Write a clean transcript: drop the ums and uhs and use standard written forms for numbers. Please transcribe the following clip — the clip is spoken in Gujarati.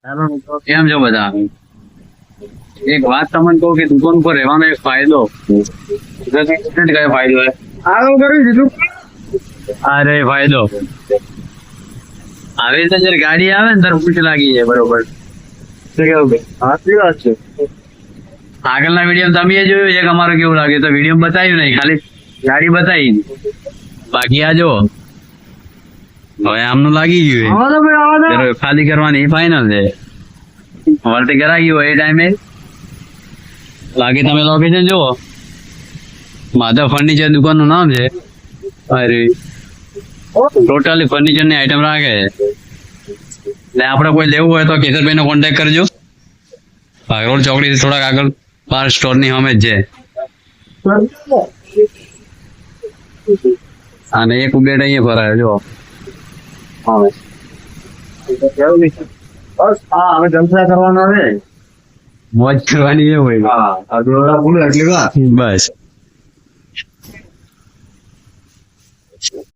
કેમ છો બધા? એક વાત તમને કહું કે દુકાન પર રહેવાનો એક ફાયદો કયો ફાયદો હે? આગળ કરી દીધું. અરે ફાયદો આવી રીતે જયારે ગાડી આવે ને ત્યારે પૂછ લાગી જાય બરોબર. શું કેવું ભાઈ? સાચી વાત છે. આગળના વિડીયો તમે જોયું છે કે અમારું કેવું લાગે તો વિડીયો બતાવ્યું નહીં, ખાલી ગાડી બતાવી. બાકી આ જો હવે આમનું લાગી ગયું આવા દો ભાઈ, આવા દો. ત્યારે ખાલી કરવાની ફાઇનલ છે. વળતે કરાવી હોય એ ટાઈમે લાગે. તમે લોકેશન જુઓ, માધવ ફર્નિચર દુકાન નું નામ છે. અરે ટોટલી ફર્નિચર ની આઈટમ રાખે છે. એટલે આપણે કોઈ લેવું હોય તો કેશરભાઈ નો કોન્ટેક્ટ કરજો. ભાગરોળ ચોકડી થોડાક આગળ પાર્ક સ્ટોર ની સામે જ છે. અને એક ઉબેટ અહીંયા ફરાયો જો. બસ હા, હવે જલસા કરવાના છે. મોજ કરવાની એ હોય. હા, આ દોરડા પૂરું એટલી વાત. બસ